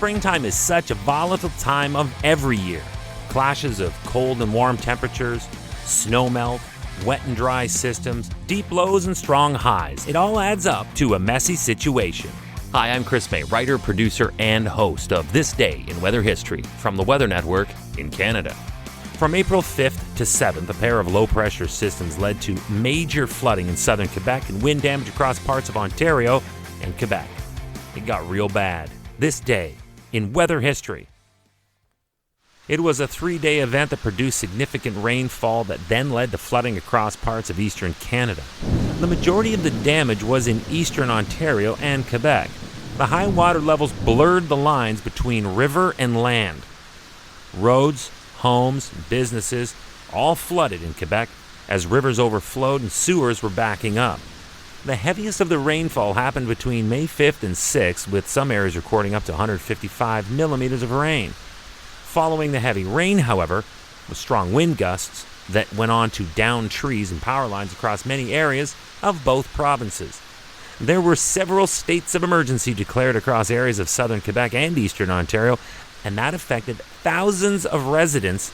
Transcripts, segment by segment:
springtime is such a volatile time of every year. Clashes of cold and warm temperatures, snow melt, wet and dry systems, deep lows and strong highs. It all adds up to a messy situation. Hi, I'm Chris May, writer, producer, and host of This Day in Weather History from the Weather Network in Canada. From April 5th to 7th, a pair of low-pressure systems led to major flooding in southern Quebec and wind damage across parts of Ontario and Quebec. It got real bad. This day in weather history. It was a 3-day event that produced significant rainfall that then led to flooding across parts of eastern Canada. The majority of the damage was in eastern Ontario and Quebec. The high water levels blurred the lines between river and land. Roads, homes, businesses all flooded in Quebec as rivers overflowed and sewers were backing up. The heaviest of the rainfall happened between May 5th and 6th, with some areas recording up to 155 millimeters of rain. Following the heavy rain, however, was strong wind gusts that went on to down trees and power lines across many areas of both provinces. There were several states of emergency declared across areas of southern Quebec and eastern Ontario, and that affected thousands of residents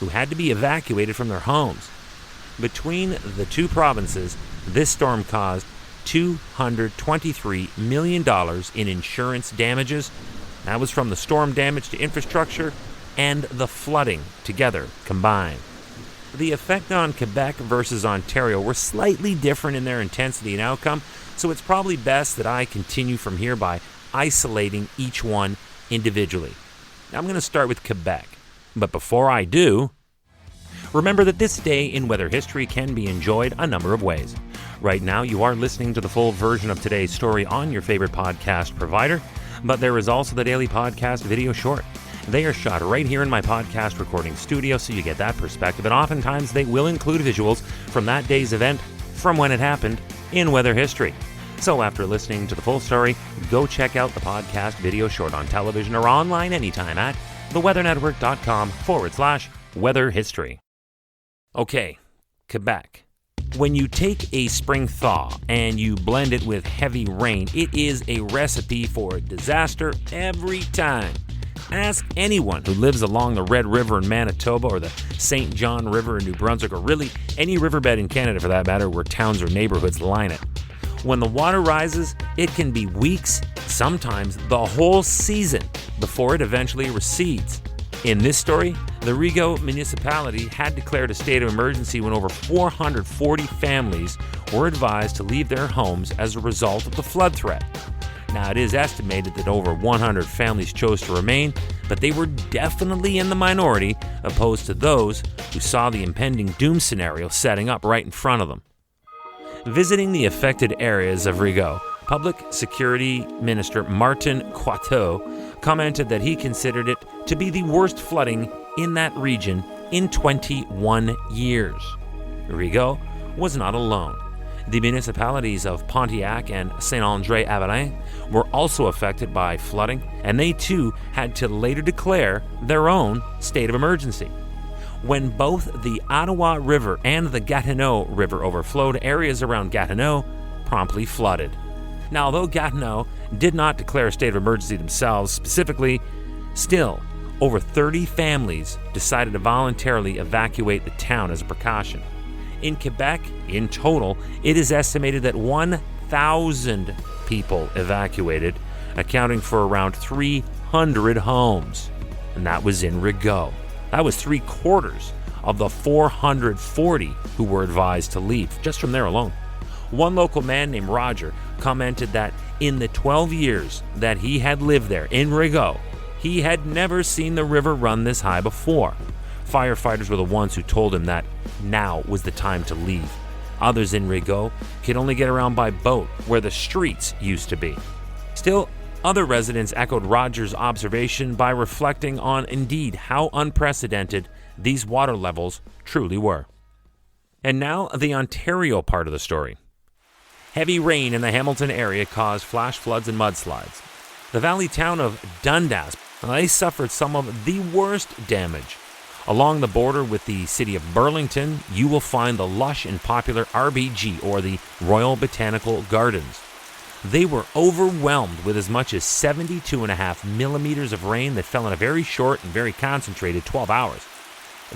who had to be evacuated from their homes. Between the two provinces, this storm caused $223 million in insurance damages. That was from the storm damage to infrastructure and the flooding together combined. The effect on Quebec versus Ontario were slightly different in their intensity and outcome, so it's probably best that I continue from here by isolating each one individually. Now I'm going to start with Quebec, but before I do, remember that This Day in Weather History can be enjoyed a number of ways. Right now, you are listening to the full version of today's story on your favorite podcast provider, but there is also the daily podcast video short. They are shot right here in my podcast recording studio, so you get that perspective, and oftentimes they will include visuals from that day's event, from when it happened, in weather history. So after listening to the full story, go check out the podcast video short on television or online anytime at theweathernetwork.com/weather history. Okay, Quebec. When you take a spring thaw and you blend it with heavy rain, it is a recipe for disaster every time. Ask anyone who lives along the Red River in Manitoba or the St. John River in New Brunswick, or really any riverbed in Canada for that matter, where towns or neighborhoods line it. When the water rises, it can be weeks, sometimes the whole season, before it eventually recedes. In this story, the Rigaud municipality had declared a state of emergency when over 440 families were advised to leave their homes as a result of the flood threat. Now, it is estimated that over 100 families chose to remain, but they were definitely in the minority, opposed to those who saw the impending doom scenario setting up right in front of them. Visiting the affected areas of Rigaud, Public Security Minister Martin Coiteau commented that he considered it to be the worst flooding in that region in 21 years. Rigaud was not alone. The municipalities of Pontiac and Saint-André-Avelin were also affected by flooding, and they too had to later declare their own state of emergency. When both the Ottawa River and the Gatineau River overflowed, areas around Gatineau promptly flooded. Now, although Gatineau did not declare a state of emergency themselves specifically, still, over 30 families decided to voluntarily evacuate the town as a precaution. In Quebec, in total, it is estimated that 1,000 people evacuated, accounting for around 300 homes. And that was in Rigaud. That was 3/4 of the 440 who were advised to leave, just from there alone. One local man named Roger commented that in the 12 years that he had lived there in Rigaud, he had never seen the river run this high before. Firefighters were the ones who told him that now was the time to leave. Others in Rigaud could only get around by boat, where the streets used to be. Still, other residents echoed Roger's observation by reflecting on indeed how unprecedented these water levels truly were. And now the Ontario part of the story. Heavy rain in the Hamilton area caused flash floods and mudslides. The valley town of Dundas, they suffered some of the worst damage. Along the border with the city of Burlington, you will find the lush and popular RBG, or the Royal Botanical Gardens. They were overwhelmed with as much as 72.5 millimeters of rain that fell in a very short and very concentrated 12 hours.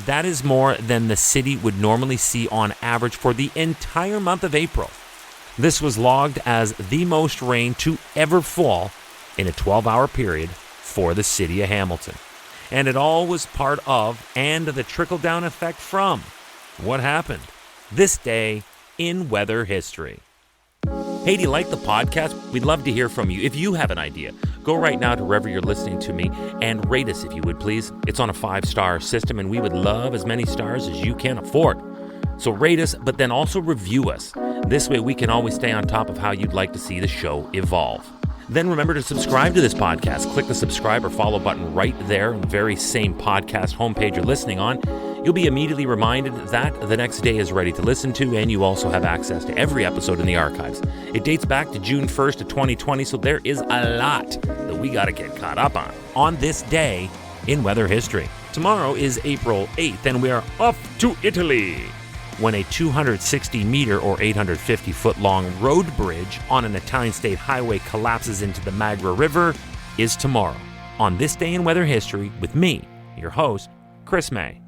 That is more than the city would normally see on average for the entire month of April. This was logged as the most rain to ever fall in a 12-hour period for the city of Hamilton. And it all was part of and the trickle-down effect from what happened this day in weather history. Hey, do you like the podcast? We'd love to hear from you. If you have an idea, go right now to wherever you're listening to me and rate us if you would, please. It's on a 5-star system, and we would love as many stars as you can afford. So rate us, but then also review us. This way we can always stay on top of how you'd like to see the show evolve. Then remember to subscribe to this podcast. Click the subscribe or follow button right there on the very same podcast homepage you're listening on. You'll be immediately reminded that the next day is ready to listen to, and you also have access to every episode in the archives. It dates back to June 1st of 2020, so there is a lot that we got to get caught up on this day in weather history. Tomorrow is April 8th, and we are off to Italy, when a 260-meter or 850-foot-long road bridge on an Italian state highway collapses into the Magra River is tomorrow, on this day in weather history, with me, your host, Chris May.